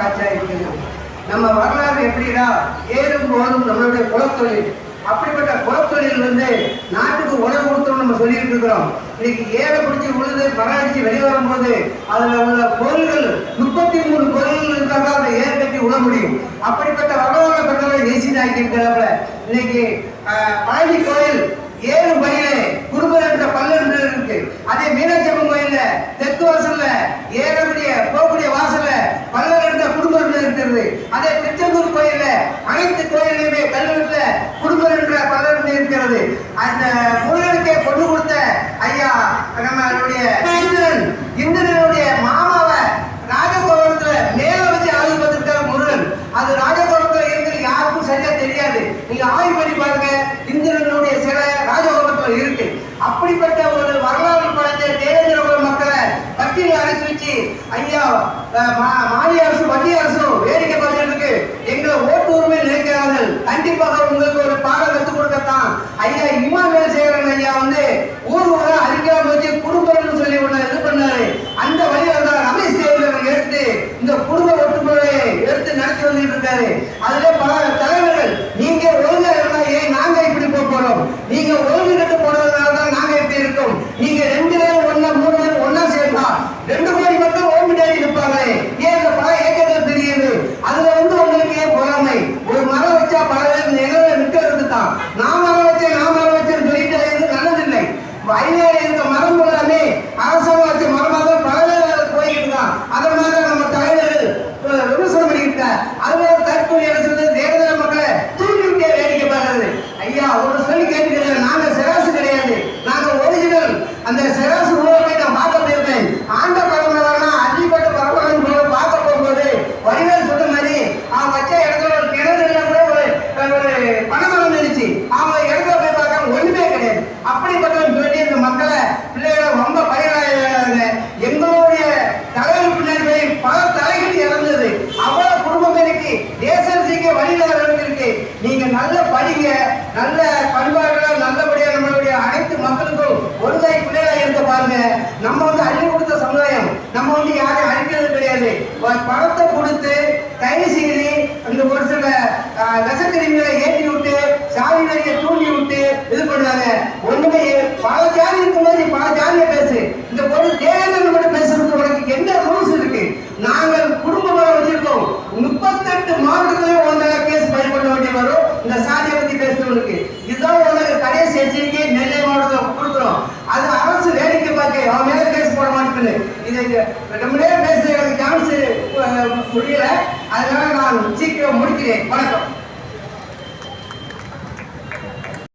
காட்சியா இருக்குது. நம்ம வரலாறு எப்படின்னா ஏறும் போதும் நம்மளுடைய குலத்தொழில், அப்படிப்பட்ட குலத்தொழில் நாட்டுக்கு உணவு கொடுத்தோம் நம்ம சொல்லிட்டு இருக்கிறோம். இன்னைக்கு ஏழை பிடிச்சி உழுது பராடிச்சு வெளியே வரும்போது அதுல உள்ள பொருள்கள் 33 பொருள்கள் இருந்தால் தான் அதை ஏர் கட்டி உழ முடியும். அப்படிப்பட்ட வரலாறு பெற்றவர்கள் ஏசினாக்கி இருக்கிறாங்க. இன்னைக்கு பழனி கோயில் 7 படியிலே குருபர் என்ற பல்லு இருக்கு. அதே மீனாட்சி அம்மன் கோயில்ல தெற்கு வாசல்ல ஏறக்கூடிய போகக்கூடிய வாசல்ல பல்லர் என்ற குடும்பம் இருக்கிறது. அதே திருச்செந்தூர் கோயில்ல அனைத்து கோயிலுமே கல்வெட்டுல குடும்பம் என்ற பல்லர் இருக்கிறது. அந்த முருகனுக்கே பொண்ணு கொடுத்த ஐயா நம்மளுடைய இந்திரனுடைய மாமாவை ராஜகோபுரத்துல மேல வச்சு ஆய்வு பார்த்திருக்காரு முருகன். அது ராஜகோபுரத்துல இருக்கிறது யாருக்கும் சரியா தெரியாது. நீங்க ஆய்வு பண்ணி பாருங்க, இந்திரனுடைய சிலை ராஜகோபுரத்துல இருக்கு. அப்படிப்பட்ட ஒரு வரலாறு படைத்த தேவேந்திர மக்களை பட்டியல அழைச்சி வச்சு ஐயா மாநில அரசு மத்திய அரசும் வேடிக்கை பார்த்துருக்கு. எங்களை ஓட்டு உரிமை நினைக்கிறார்கள். கண்டிப்பாக உங்களுக்கு ஒரு பாடம் கற்றுக் கொடுக்கத்தான் ஐயா இமானுவேல் சேகரன் ஐயா ஊர் ஊரா அதிகாரம் வச்சு குடும்பம்னு சொல்லி ஒண்ணு இது பண்ணாரு. அந்த வழியில தான் ரமேஷ் தேவர்கள் எடுத்து இந்த குடும்ப ஒட்டுமுறையை எடுத்து நடத்தி வந்துட்டு இருக்காரு. அதுல பல தலைவர்கள் நீங்க ஒழுங்கா இருந்தா ஏன் நாங்க இப்படி போறோம், நீங்க ஒழுங்கு கட்டு போனதுனால தான் நாங்க இப்படி இருக்கோம். நீங்க 2 பேரும் ஒன்னா 3 பேரும் ஒன்னா சேர்ந்தா 2 கோடி மக்கள் ஓம்பிடாடி இருப்பாங்களே, ஏன் இந்த பல ஏக்கங்கள் தெரியுது. அதுல உங்களுக்கு ஏன் பொறாமை? ஒரு மரம் வச்சா பல பேர் நிழல நிற்கிறது தான். நான் மரம் வச்சேன்னு சொல்லிட்டு நல்லதில்லை. வயலில் இருக்க மரம் எல்லாமே அரசாங்கம் வச்ச மரமாக தான் பல பேர் போய்கிட்டு தான். அதனால நம்ம தலைவர்கள் விமர்சனம் பண்ணிக்கிட்ட அதுவே தற்கொலை அரசு தேர்தல் மக்களை தூக்கிவிட்டே வேடிக்கை பார்க்கறது. ஐயா ஒரு சொல்லி கேட்டுக்கிறது, நாங்க செராசு கிடையாது, நாங்க ஒரிஜினல். அந்த செராசு உருவாக்கை நான் பார்க்க போயிருக்கேன். ஆண்ட பரம்பரைனா அடிப்பட்ட பரம்பரை பார்க்க போகும்போது வடிவேல் சொன்ன மாதிரி அவன் வச்ச இடத்துல ஒரு கிணறு கூட ஒரு பணமரம் இருந்துச்சு. அவன் இடத்துல போய் பார்க்க ஒண்ணுமே கிடையாது. அப்படிப்பட்டவன் சொல்லி இந்த மக்களை பிள்ளைகளை ரொம்ப பயிராக எங்களுடைய தலைவர் பின்னாடி போய் பல தலைகள் இறந்தது. அவ்வளவு குடும்பம் இருக்கு, தேசத்துக்கு வழிநடை இருக்கு. நீங்க நல்ல படிங்க, நல்ல பண்பாடுகளை நல்லபடியா நம்மளுடைய அனைத்து மக்களுக்கும் ஒருதாய் பிள்ளைகளா இருக்க பாருங்க. நம்ம அள்ளி கொடுத்த சமுதாயம், நம்ம யாரையும் அழிக்கிறது கிடையாது. பணத்தை கொடுத்து கைது செய்து அந்த ஒரு சில விஷக்கிருமிகளை ஏற்றி விட்டு சாதி வரியை தூண்டி விட்டு இது பண்ணாங்க. ஒண்ணுமே பல ஜாதி இருக்கும்போது நீ பல ஜாதியை பேசு. இந்த பொருள் தேவையான மட்டும் பேசுறதுக்கு உனக்கு என்ன ரூல்ஸ் இருக்கு? நாங்கள் குடும்பமாக வச்சிருக்கோம். 38 மாவட்டத்திலேயே ஒன்றாக கேஸ் ஃபைல் பண்ண வேண்டிய வரும் இந்த சாதியை பத்தி பேசுறவங்களுக்கு. இதுதான் உனக்கு கடைசி எச்சரிக்கை நெல்லை மாவட்டத்தில் கொடுக்குறோம். அது அரசு வேடிக்கை பார்க்க அவன் மேல கேஸ் போட மாட்டேங்குது. இது ரொம்ப நேரம் பேச எனக்கு சான்ஸ் முடியல, அதனால நான் சீக்கிரம் முடிக்கிறேன். வணக்கம்.